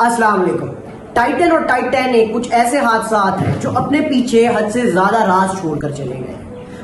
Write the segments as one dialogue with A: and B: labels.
A: अस्सलाम वालेकुम। टाइटन और टाइटैनिक कुछ ऐसे हादसात हैं जो अपने पीछे हद से ज्यादा राज छोड़कर चले गए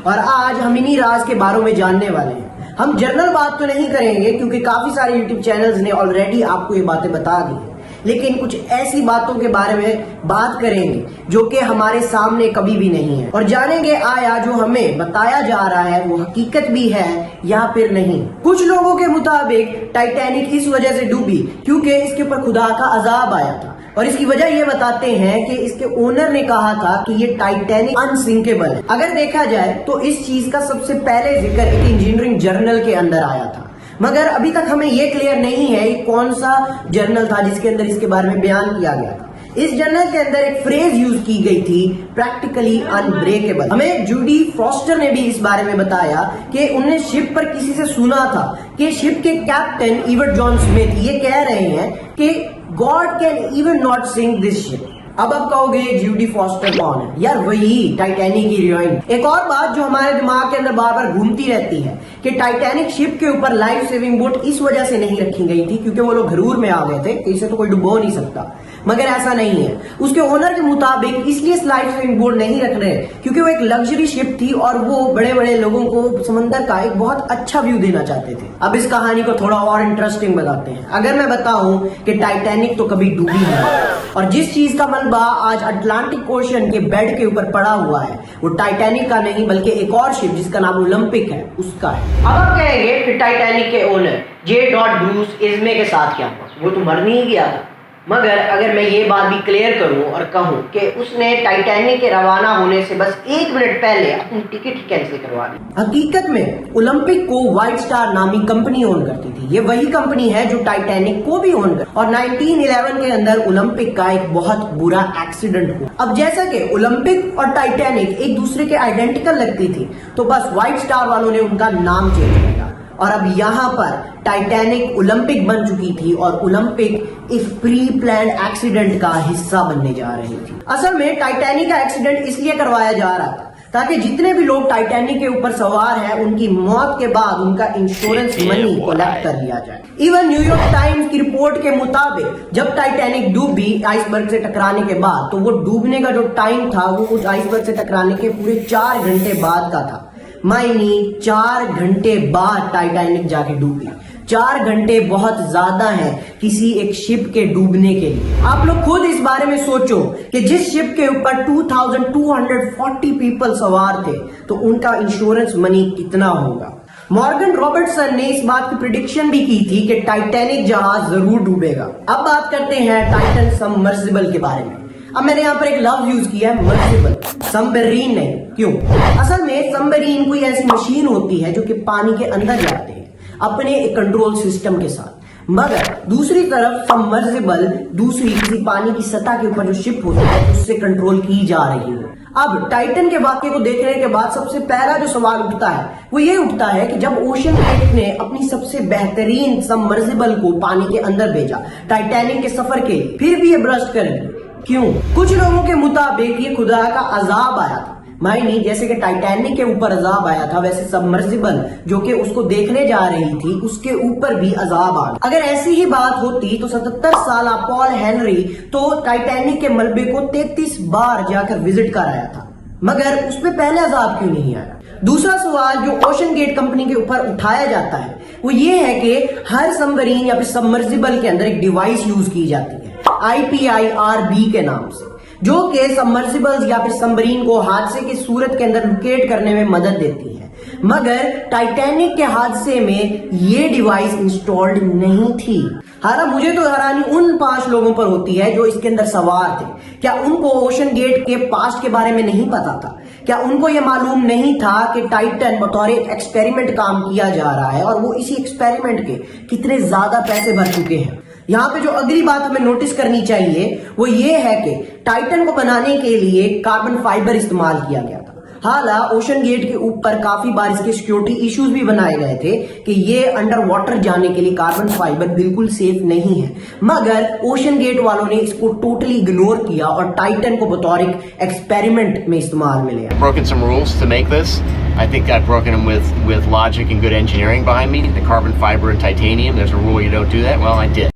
A: और आज हम इन्हीं राज के बारे में जानने वाले हैं। हम जनरल बात तो नहीं करेंगे क्योंकि काफी सारे यूट्यूब चैनल्स ने ऑलरेडी आपको ये बातें बता दी हैं, लेकिन कुछ ऐसी बातों के बारे में बात करेंगे जो कि हमारे सामने कभी भी नहीं है और जानेंगे आया जो हमें बताया जा रहा है वो हकीकत भी है या फिर नहीं। कुछ लोगों के मुताबिक टाइटैनिक इस वजह से डूबी क्योंकि इसके ऊपर खुदा का अजाब आया था और इसकी वजह ये बताते हैं कि इसके ओनर ने कहा था कि ये टाइटैनिक अनसिंकेबल है। अगर देखा जाए तो इस चीज का सबसे पहले जिक्र एक इंजीनियरिंग जर्नल के अंदर आया था, मगर अभी तक हमें ये क्लियर नहीं है ये कौन सा जर्नल था जिसके अंदर इसके बारे में बयान किया गया था। इस जर्नल के अंदर एक फ्रेज यूज की गई थी, प्रैक्टिकली अनब्रेकेबल। हमें जूडी फॉस्टर ने भी इस बारे में बताया कि उन्हें शिप पर किसी से सुना था कि शिप के कैप्टन इवर्ट जॉन स्मिथ ये कह रहे हैं कि God can even not sink this ship. अब आप कहोगे जूडी फॉस्टर कौन है? यार वही टाइटैनिक की हीरोइन। एक और बात जो हमारे दिमाग के अंदर बार बार घूमती रहती है कि टाइटैनिक शिप के ऊपर लाइफ सेविंग बोट इस वजह से नहीं रखी गई थी क्योंकि वो लोग घरूर में आ गए थे कि इसे तो कोई डुबो नहीं सकता, मगर ऐसा नहीं है। उसके ओनर के मुताबिक इसलिए लाइफ सेविंग बोट नहीं रख रहे क्योंकि वो एक लग्जरी शिप थी और वो बड़े बड़े लोगों को समंदर का एक बहुत अच्छा व्यू देना चाहते थे। अब इस कहानी को थोड़ा और इंटरेस्टिंग बताते हैं। अगर मैं बताऊं कि टाइटैनिक तो कभी डूबी नहीं और जिस चीज का मलबा आज अटलांटिक ओशन के बेड के ऊपर पड़ा हुआ है वो टाइटैनिक का नहीं बल्कि एक और शिप जिसका नाम ओलंपिक है उसका है। अब आप कहेंगे कि टाइटैनिक के ओनर जे डॉट ब्रूस इज़्मे के साथ क्या हुआ? वो तो मर नहीं गया था। मगर अगर मैं ये बात भी क्लियर करूं और कहूं कि उसने टाइटैनिक के रवाना होने से बस 1 मिनट पहले अपनी टिकट ही कैंसिल करवा दी। हकीकत में ओलंपिक को व्हाइट स्टार नामी कंपनी ओन करती थी। ये वही कंपनी है जो टाइटैनिक को भी ओन करती और 1911 के अंदर ओलंपिक का एक बहुत बुरा एक्सीडेंट हुआ। अब जैसा कि ओलंपिक और टाइटैनिक एक दूसरे के आइडेंटिकल लगती थी तो बस व्हाइट स्टार वालों ने उनका नाम चेंज किया और अब यहाँ पर टाइटैनिक ओलंपिक बन चुकी थी और ओलंपिक एक प्री प्लान एक्सीडेंट का हिस्सा बनने जा रही थी। असल में टाइटैनिक का एक्सीडेंट इसलिए करवाया जा रहा था ताकि जितने भी लोग टाइटैनिक के ऊपर सवार हैं उनकी मौत के बाद उनका इंश्योरेंस मनी कलेक्ट कर लिया जाए। इवन न्यूयॉर्क टाइम्स की रिपोर्ट के मुताबिक जब टाइटैनिक डूबी आइसबर्ग से टकराने के बाद तो वो डूबने का जो टाइम था वो उस आइसबर्ग से टकराने के पूरे 4 घंटे बाद का था। मायनी 4 घंटे बाद टाइटैनिक जाके डूबी। 4 घंटे बहुत ज्यादा है किसी एक शिप के डूबने के लिए। आप लोग खुद इस बारे में सोचो कि जिस शिप के ऊपर 2240 पीपल सवार थे तो उनका इंश्योरेंस मनी कितना होगा। मॉर्गन रॉबर्टसन ने इस बात की प्रिडिक्शन भी की थी कि टाइटैनिक जहाज जरूर डूबेगा। अब बात करते हैं टाइटन सबमर्सिबल के बारे में। अब मैंने यहाँ पर एक लव यूज किया है, मर्सिबल, सबमरीन नहीं। क्यों? असल में सबमरीन कोई ऐसी मशीन होती है जो कि पानी के अंदर जाते हैं अपने एक कंट्रोल सिस्टम के साथ, मगर दूसरी तरफ सबमर्सिबल दूसरी किसी पानी की सतह के ऊपर जो शिप होती है उससे कंट्रोल की जा रही है। अब टाइटन के वाकये को देखने के बाद सबसे पहला जो सवाल उठता है वो ये उठता है कि जब ओशन गेट ने अपनी सबसे बेहतरीन सबमर्सिबल को पानी के अंदर भेजा टाइटैनिक के सफर के लिए, फिर भी ये ब्रस्ट कर दी। क्यों? कुछ लोगों के मुताबिक ये खुदा का अजाब आया था। मायनी जैसे कि टाइटैनिक के ऊपर अजाब आया था वैसे सबमर्सिबल जो कि उसको देखने जा रही थी उसके ऊपर भी अजाब आ गया। अगर ऐसी ही बात होती तो 77 साल पॉल हेनरी तो टाइटैनिक के मलबे को 33 बार जाकर विजिट कर आया था, मगर उसमें पहले अजाब क्यों नहीं आया? दूसरा सवाल जो ओशन गेट कंपनी के ऊपर उठाया जाता है वो ये है कि हर सबमरीन या फिर सबमर्सिबल के अंदर एक डिवाइस यूज की जाती है IPIRB के नाम से, जो कि सबमर्सिबल्स या फिर सबमरीन को हादसे की सूरत के अंदर लोकेट करने में मदद देती है। मगर टाइटैनिक के हादसे में ये डिवाइस इंस्टॉल्ड नहीं थी। हालांकि मुझे तो हैरानी उन 5 लोगों पर होती है जो इसके अंदर सवार थे। क्या उनको ओशन गेट के पास्ट के बारे में नहीं पता था? क्या उनको यह मालूम नहीं था कि टाइटन बतौर एक्सपेरिमेंट काम किया जा रहा है और वो इसी एक्सपेरिमेंट के कितने ज्यादा पैसे भर चुके हैं? यहाँ पे जो अगली बात हमें नोटिस करनी चाहिए वो ये है कि टाइटन को बनाने के लिए कार्बन फाइबर इस्तेमाल किया गया था। हालांकि ओशन गेट के ऊपर काफी बार इसके सिक्योरिटी इश्यूज भी बनाए गए थे कि ये अंडर वाटर जाने के लिए कार्बन फाइबर बिल्कुल सेफ नहीं है, मगर ओशन गेट वालों ने इसको टोटली इग्नोर किया और टाइटन को बतौर एक एक्सपेरिमेंट में इस्तेमाल में लिया।
B: Broken some rules to make this. I think I've broken them with logic and good engineering behind me. The carbon fiber and titanium. There's a rule you don't do that. Well, I did.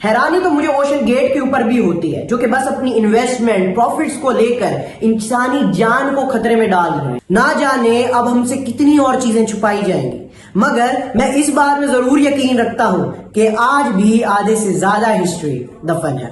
A: حیرانی تو مجھے ocean get کے اوپر بھی ہوتی ہے جو کہ بس اپنی انویسٹمنٹ پروفٹس کو لے کر انسانی جان کو خطرے میں ڈال رہے ہیں. نہ جانے اب ہم سے کتنی اور چیزیں چھپائی جائیں گی، مگر میں اس بات میں ضرور یقین رکھتا ہوں کہ آج بھی آدھے سے زیادہ ہسٹری دفن ہے.